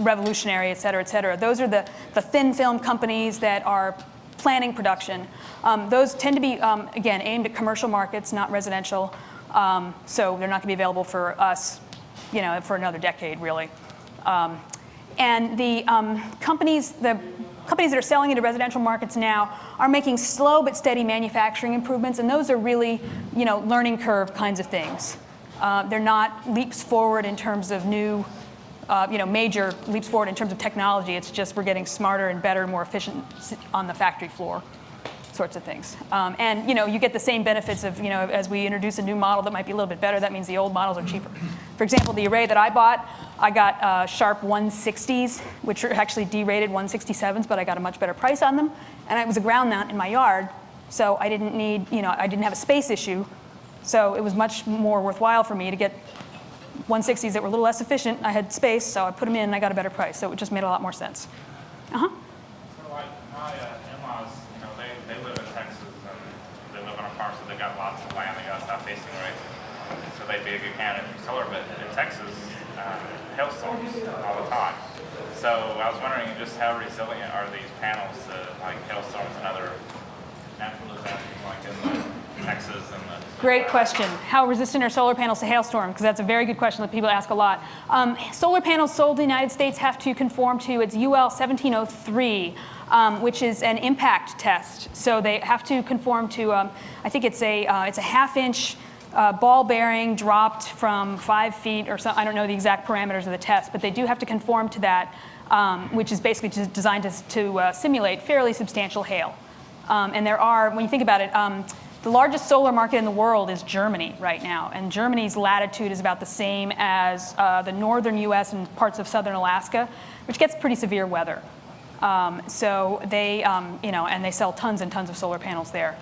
revolutionary, et cetera, those are the thin film companies that are planning production. Those tend to be, again, aimed at commercial markets, not residential. So they're not going to be available for us, for another decade, really. And the companies, the companies that are selling into residential markets now are making slow but steady manufacturing improvements, and those are really, learning curve kinds of things. They're not leaps forward in terms of new, major leaps forward in terms of technology. It's just we're getting smarter and better, more efficient on the factory floor, sorts of things. And you get the same benefits of, as we introduce a new model that might be a little bit better, that means the old models are cheaper. For example, the array that I bought, I got sharp 160s, which are actually derated 167s, but I got a much better price on them. And it was a ground mount in my yard, so I didn't need, I didn't have a space issue. So it was much more worthwhile for me to get 160s that were a little less efficient. I had space, so I put them in and I got a better price. So it just made a lot more sense. Uh-huh. So like my in-laws, they live in Texas and they live on a farm, so they got lots of land. They got south-facing rays. So they'd be a good candidate for solar, but in Texas, hailstorms all the time. So I was wondering just how resilient are these panels to like hailstorms and other natural disasters like in Texas and the... Great question. How resistant are solar panels to hailstorm? Because that's a very good question that people ask a lot. Solar panels sold in the United States have to conform to its UL 1703, which is an impact test. So they have to conform to, I think it's a half-inch ball bearing dropped from 5 feet or something. I don't know the exact parameters of the test, but they do have to conform to that, which is basically just designed to simulate fairly substantial hail. And there are, when you think about it, the largest solar market in the world is Germany right now, and Germany's latitude is about the same as the northern U.S. and parts of southern Alaska, which gets pretty severe weather. So they, and they sell tons and tons of solar panels there.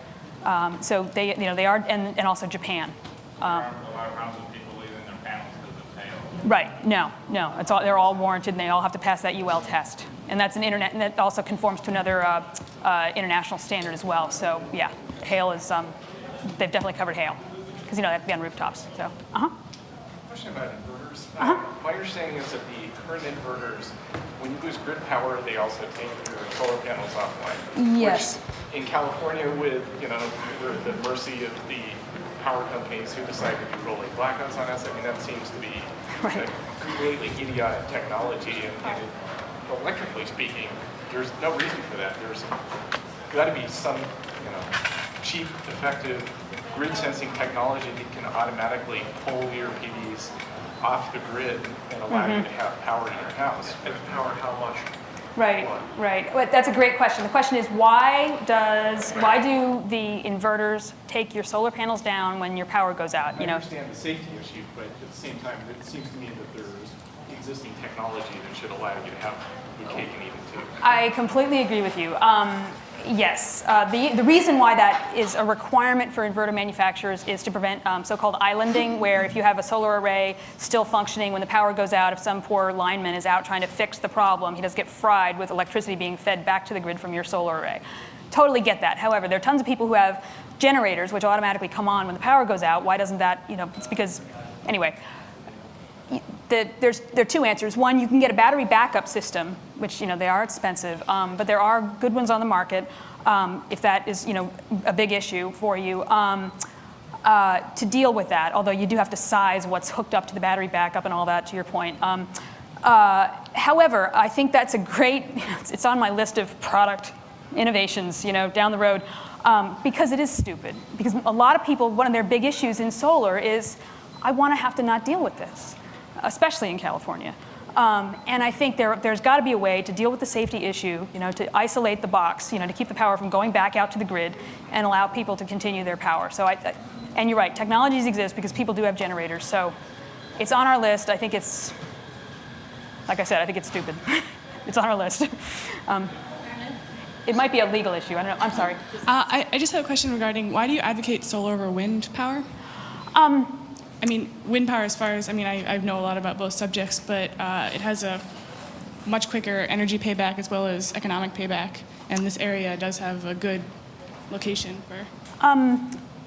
So they, they are, and also Japan. There aren't a lot of houses people leaving their panels because of hail. Right. No. It's all, they're all warranted, and they all have to pass that UL test. And that's an internet, and that also conforms to another international standard as well. So yeah, hail is, they've definitely covered hail, because they have to be on rooftops. So, Question about inverters. My understanding is that the current inverters, when you lose grid power, they also take your solar panels offline. Yes. Which in California, with we're at the mercy of the power companies who decide to do rolling blackouts on us. I mean, that seems to be a completely idiotic technology. And electrically speaking, there's no reason for that. There's got to be some, cheap, effective grid sensing technology that can automatically pull your PVs off the grid and allow you to have power in your house. And power how much? Right. But that's a great question. The question is, why do the inverters take your solar panels down when your power goes out? I understand the safety issue, but at the same time, it seems to me that there's existing technology that should allow you to have your cake and eat it too. I completely agree with you. Yes, the reason why that is a requirement for inverter manufacturers is to prevent so-called islanding, where if you have a solar array still functioning when the power goes out, if some poor lineman is out trying to fix the problem, he does get fried with electricity being fed back to the grid from your solar array. Totally get that. However, there are tons of people who have generators which automatically come on when the power goes out. Why doesn't that, it's because, anyway. There are two answers. One, you can get a battery backup system, which they are expensive, but there are good ones on the market if that is a big issue for you to deal with that. Although you do have to size what's hooked up to the battery backup and all that. To your point. However, I think that's a great. It's on my list of product innovations, down the road, because it is stupid. Because a lot of people, one of their big issues in solar is, I want to have to not deal with this. Especially in California. And I think there's got to be a way to deal with the safety issue, to isolate the box, to keep the power from going back out to the grid and allow people to continue their power. So and you're right, technologies exist because people do have generators. So it's on our list. I think it's, like I said, I think it's stupid. It's on our list. It might be a legal issue. I don't know. I'm sorry. I just have a question regarding why do you advocate solar over wind power? Wind power, as far as, I know a lot about both subjects, but it has a much quicker energy payback as well as economic payback, and this area does have a good location for...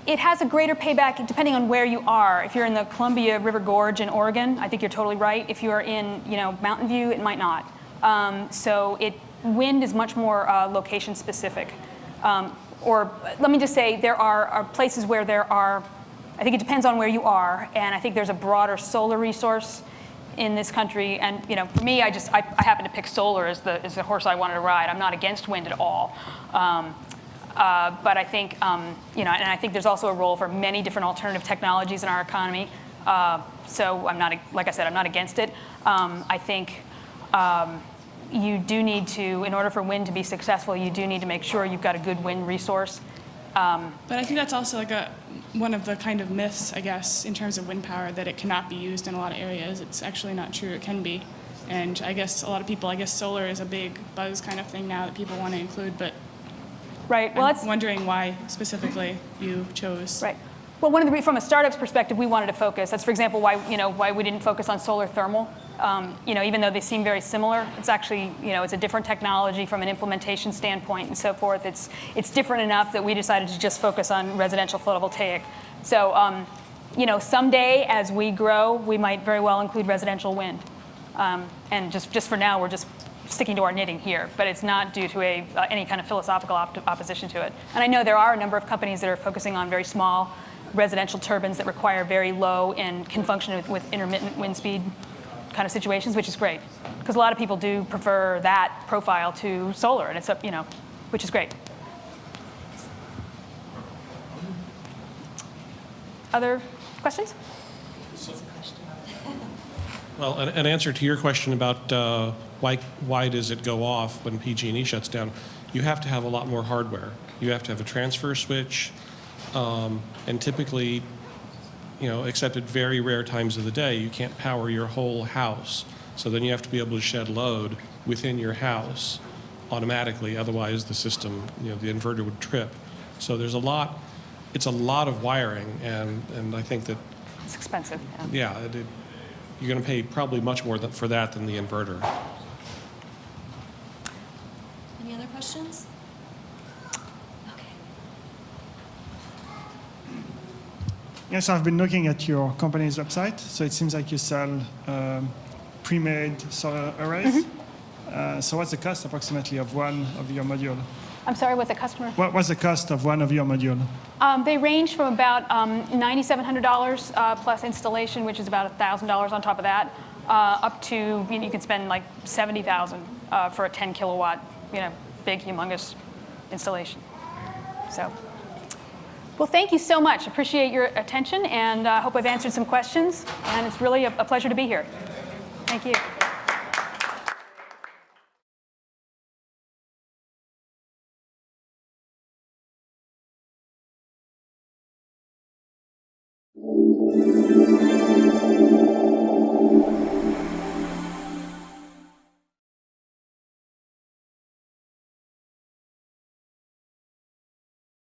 It has a greater payback depending on where you are. If you're in the Columbia River Gorge in Oregon, I think you're totally right. If you are in, Mountain View, it might not. Wind is much more location specific. Or let me just say, there are places where there are, I think it depends on where you are, and I think there's a broader solar resource in this country, and for me, I happen to pick solar as the horse I wanted to ride. I'm not against wind at all. But I think, and I think there's also a role for many different alternative technologies in our economy. So I'm not, like I said, I'm not against it. I think you do need to, in order for wind to be successful, you do need to make sure you've got a good wind resource. But I think that's also like one of the kind of myths, I guess, in terms of wind power, that it cannot be used in a lot of areas. It's actually not true. It can be. And I guess a lot of people, solar is a big buzz kind of thing now that people want to include, but Right. Well, I'm wondering why specifically you chose. Right. Well, from a startup's perspective, we wanted to focus. That's, for example, why we didn't focus on solar thermal. Even though they seem very similar, it's actually, it's a different technology from an implementation standpoint and so forth. It's different enough that we decided to just focus on residential photovoltaic. So, someday as we grow, we might very well include residential wind. And just for now, we're just sticking to our knitting here, but it's not due to any kind of philosophical opposition to it. And I know there are a number of companies that are focusing on very small residential turbines that require very low and can function with intermittent wind speed kind of situations, which is great. Because a lot of people do prefer that profile to solar, and it's up, which is great. Other questions? Well, an answer to your question about why does it go off when PG&E shuts down, you have to have a lot more hardware. You have to have a transfer switch, and typically, except at very rare times of the day, you can't power your whole house. So then you have to be able to shed load within your house automatically. Otherwise, the system, the inverter would trip. So it's a lot of wiring, and I think that It's expensive. yeah, you're going to pay probably much more for that than the inverter. Any other questions? Okay. Yes, I've been looking at your company's website. So it seems like you sell pre-made solar arrays. So what's the cost approximately of one of your module? I'm sorry, what's the customer? What's the cost of one of your module? They range from about $9,700 plus installation, which is about $1,000 on top of that, up to you can spend like $70,000 for a 10 kilowatt, big, humongous installation. So, well, thank you so much. Appreciate your attention, and I hope I've answered some questions. And it's really a pleasure to be here. Thank you.